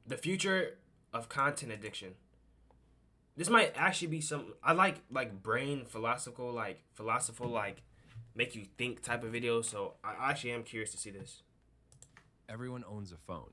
The future of content addiction. This might actually be some. I like brain philosophical, like make you think type of videos. So I actually am curious to see this. Everyone owns a phone.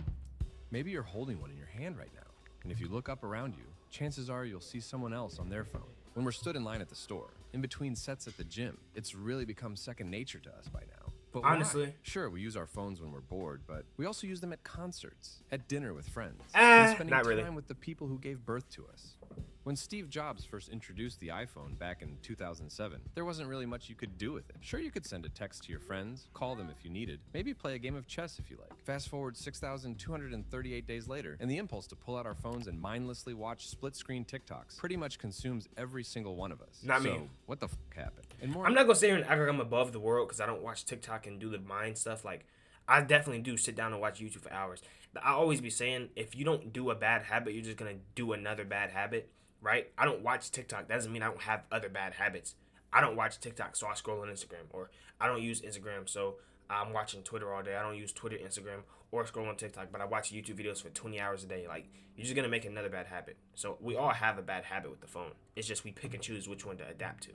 Maybe you're holding one in your hand right now. And if you look up around you, chances are you'll see someone else on their phone. When we're stood in line at the store, in between sets at the gym, it's really become second nature to us by now. But Honestly. why? Sure, we use our phones when we're bored, but we also use them at concerts, at dinner with friends, and spending Not really. time with the people who gave birth to us. When Steve Jobs first introduced the iPhone back in 2007, there wasn't really much you could do with it. Sure, you could send a text to your friends, call them if you needed, maybe play a game of chess if you like. Fast forward 6,238 days later, and the impulse to pull out our phones and mindlessly watch split-screen TikToks pretty much consumes every single one of us. Not me. So, what the f*** happened? And more, I'm not gonna sit here and act like I'm above the world because I don't watch TikTok and do the mind stuff. Like, I definitely do sit down and watch YouTube for hours. I always be saying, if you don't do a bad habit, you're just gonna do another bad habit, right? I don't watch TikTok. That doesn't mean I don't have other bad habits. I don't watch TikTok, so I scroll on Instagram. Or I don't use Instagram, so I'm watching Twitter all day. I don't use Twitter, Instagram, or scroll on TikTok, but I watch YouTube videos for 20 hours a day. Like, you're just gonna make another bad habit. So we all have a bad habit with the phone. It's just we pick and choose which one to adapt to.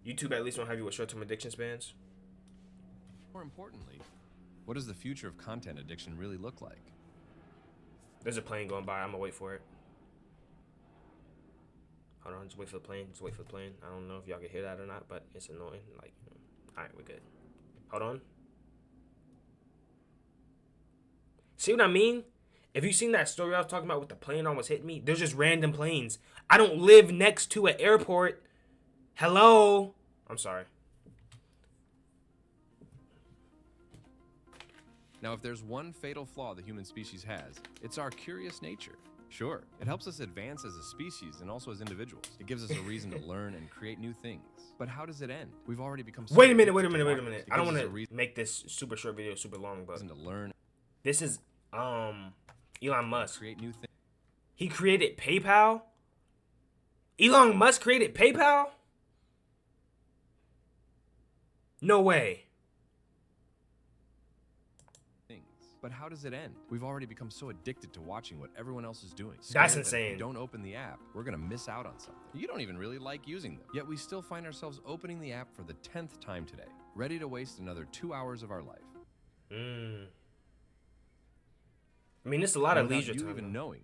YouTube at least won't have you with short-term addiction spans. more importantly, what does the future of content addiction really look like? There's a plane going by. I'm gonna wait for it. Hold on, just wait for the plane. Just wait for the plane. I don't know if y'all can hear that or not, but it's annoying. Like, all right, we're good. Hold on. See what I mean? If you seen that story I was talking about with the plane almost hitting me, there's just random planes. I don't live next to an airport. Hello? I'm sorry. Now, if there's one fatal flaw the human species has, it's our curious nature. Sure, it helps us advance as a species and also as individuals. It gives us a reason to learn and create new things. But how does it end? We've already become so Wait a minute. addicted to watching it. It I don't gives want us a to make this super short video super long, but reason to learn, this is Elon Musk. create new things. He created PayPal? Elon Musk created PayPal? No way. But how does it end? We've already become so addicted to watching what everyone else is doing. That's Scared that insane. If we don't open the app, we're gonna miss out on something. You don't even really like using them. Yet we still find ourselves opening the app for the 10th time today, ready to waste another 2 hours of our life. I mean, it's a lot of Without leisure you time. even knowing,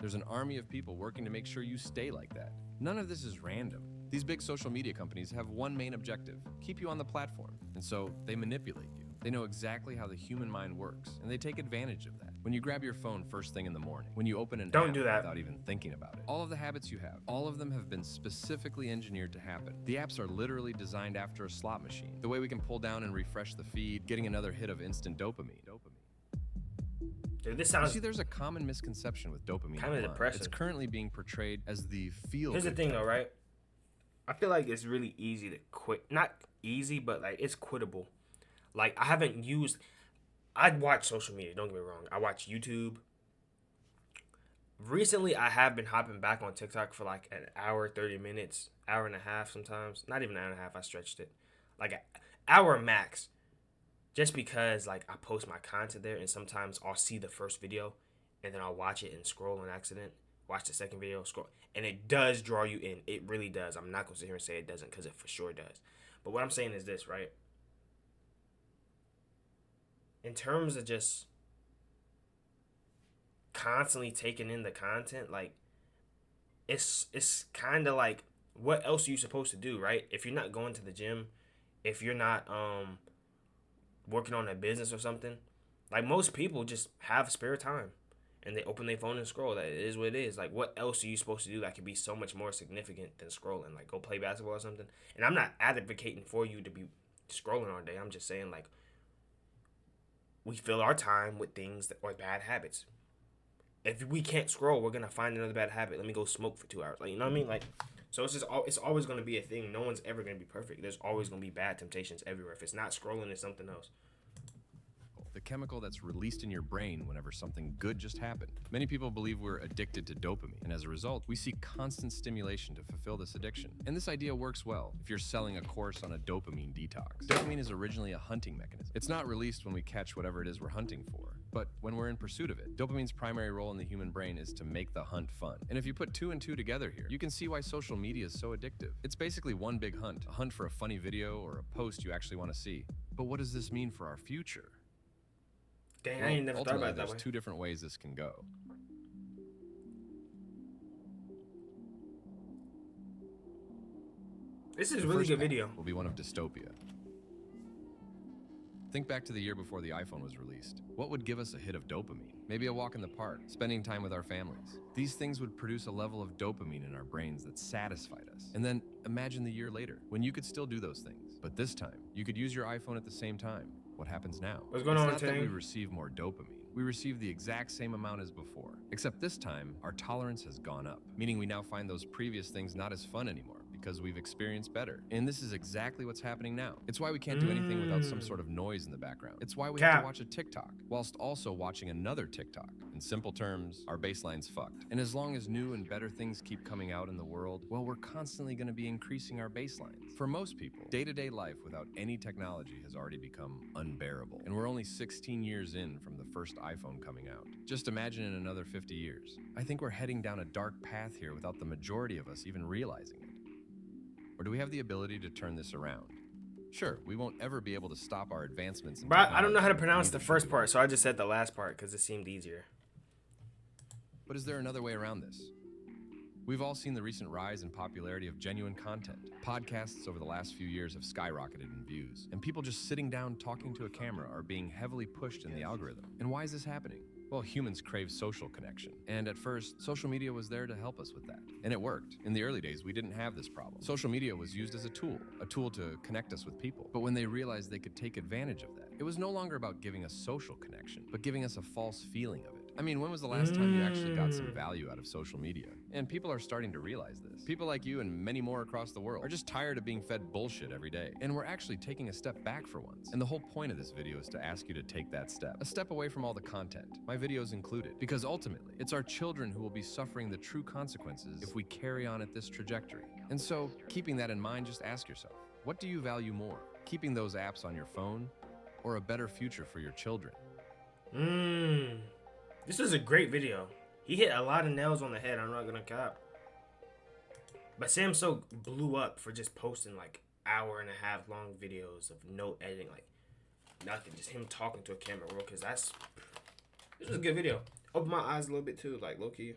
there's an army of people working to make sure you stay like that. None of this is random. These big social media companies have one main objective: keep you on the platform. And so they manipulate you. They know exactly how the human mind works, and they take advantage of that. When you grab your phone first thing in the morning, when you open an Don't app do that. without even thinking about it, all of the habits you have, all of them have been specifically engineered to happen. The apps are literally designed after a slot machine. The way we can pull down and refresh the feed, getting another hit of instant dopamine. Dude, this You sounds. see, there's a common misconception with dopamine. Kinda online. depressing. It's currently being portrayed as the feel. Here's the thing, though, right? I feel like it's really easy to quit. Not easy, but like it's quittable. Like, I haven't used. I'd watch social media. Don't get me wrong. I watch YouTube. Recently, I have been hopping back on TikTok for like an hour, 30 minutes, hour and a half sometimes. Not even an hour and a half. I stretched it. Like an hour max. Just because like I post my content there, and sometimes I'll see the first video and then I'll watch it and scroll on accident. Watch the second video, scroll. And it does draw you in. It really does. I'm not going to sit here and say it doesn't, because it for sure does. But what I'm saying is this, right? In terms of just constantly taking in the content, like, it's kind of like, what else are you supposed to do, right? If you're not going to the gym, if you're not working on a business or something, like, most people just have spare time and they open their phone and scroll. That is what it is. Like, what else are you supposed to do that could be so much more significant than scrolling? Like, go play basketball or something. And I'm not advocating for you to be scrolling all day. I'm just saying, like, we fill our time with things that are bad habits. If we can't scroll, we're gonna find another bad habit. Let me go smoke for 2 hours. Like, you know what I mean? Like, so it's always gonna be a thing. No one's ever gonna be perfect. There's always gonna be bad temptations everywhere. If it's not scrolling, it's something else. the chemical that's released in your brain whenever something good just happened. Many people believe we're addicted to dopamine, and as a result, we seek constant stimulation to fulfill this addiction. And this idea works well if you're selling a course on a dopamine detox. Dopamine is originally a hunting mechanism. It's not released when we catch whatever it is we're hunting for, but when we're in pursuit of it. Dopamine's primary role in the human brain is to make the hunt fun. And if you put 2 and 2 together here, you can see why social media is so addictive. It's basically one big hunt, a hunt for a funny video or a post you actually want to see. But what does this mean for our future? Dang, I ain't never thought about it that way. There's 2 different ways this can go. This is a really good video. Will be one of dystopia. Think back to the year before the iPhone was released. What would give us a hit of dopamine? Maybe a walk in the park, spending time with our families. These things would produce a level of dopamine in our brains that satisfied us. And then imagine the year later, when you could still do those things. But this time, you could use your iPhone at the same time. What happens now? What's going on, It's not that we Ting? receive more dopamine. We receive the exact same amount as before. Except this time, our tolerance has gone up, meaning we now find those previous things not as fun anymore, because we've experienced better. And this is exactly what's happening now. It's why we can't do anything without some sort of noise in the background. It's why we have to watch a TikTok, whilst also watching another TikTok. In simple terms, our baseline's fucked. And as long as new and better things keep coming out in the world, well, we're constantly gonna be increasing our baselines. For most people, day-to-day life without any technology has already become unbearable. And we're only 16 years in from the first iPhone coming out. Just imagine in another 50 years. I think we're heading down a dark path here without the majority of us even realizing it. Or do we have the ability to turn this around? Sure, we won't ever be able to stop our advancements in But I don't know how to technology, pronounce the neither first should we. part, so I just said the last part because it seemed easier. But is there another way around this? We've all seen the recent rise in popularity of genuine content. Podcasts over the last few years have skyrocketed in views, and people just sitting down talking to a camera are being heavily pushed in the algorithm. And why is this happening? Well, humans crave social connection. And at first, social media was there to help us with that. And it worked. In the early days, we didn't have this problem. Social media was used as a tool to connect us with people. But when they realized they could take advantage of that, it was no longer about giving us social connection, but giving us a false feeling of it. I mean, when was the last time you actually got some value out of social media? And people are starting to realize this. People like you and many more across the world are just tired of being fed bullshit every day. And we're actually taking a step back for once. And the whole point of this video is to ask you to take that step. A step away from all the content, my videos included. Because ultimately, it's our children who will be suffering the true consequences if we carry on at this trajectory. And so, keeping that in mind, just ask yourself, what do you value more? Keeping those apps on your phone, or a better future for your children? This is a great video. He hit a lot of nails on the head, I'm not gonna cap. But Sam So blew up for just posting like hour-and-a-half long videos of no editing, like nothing, just him talking to a camera, bro. Cause this was a good video. Opened my eyes a little bit too, like low key.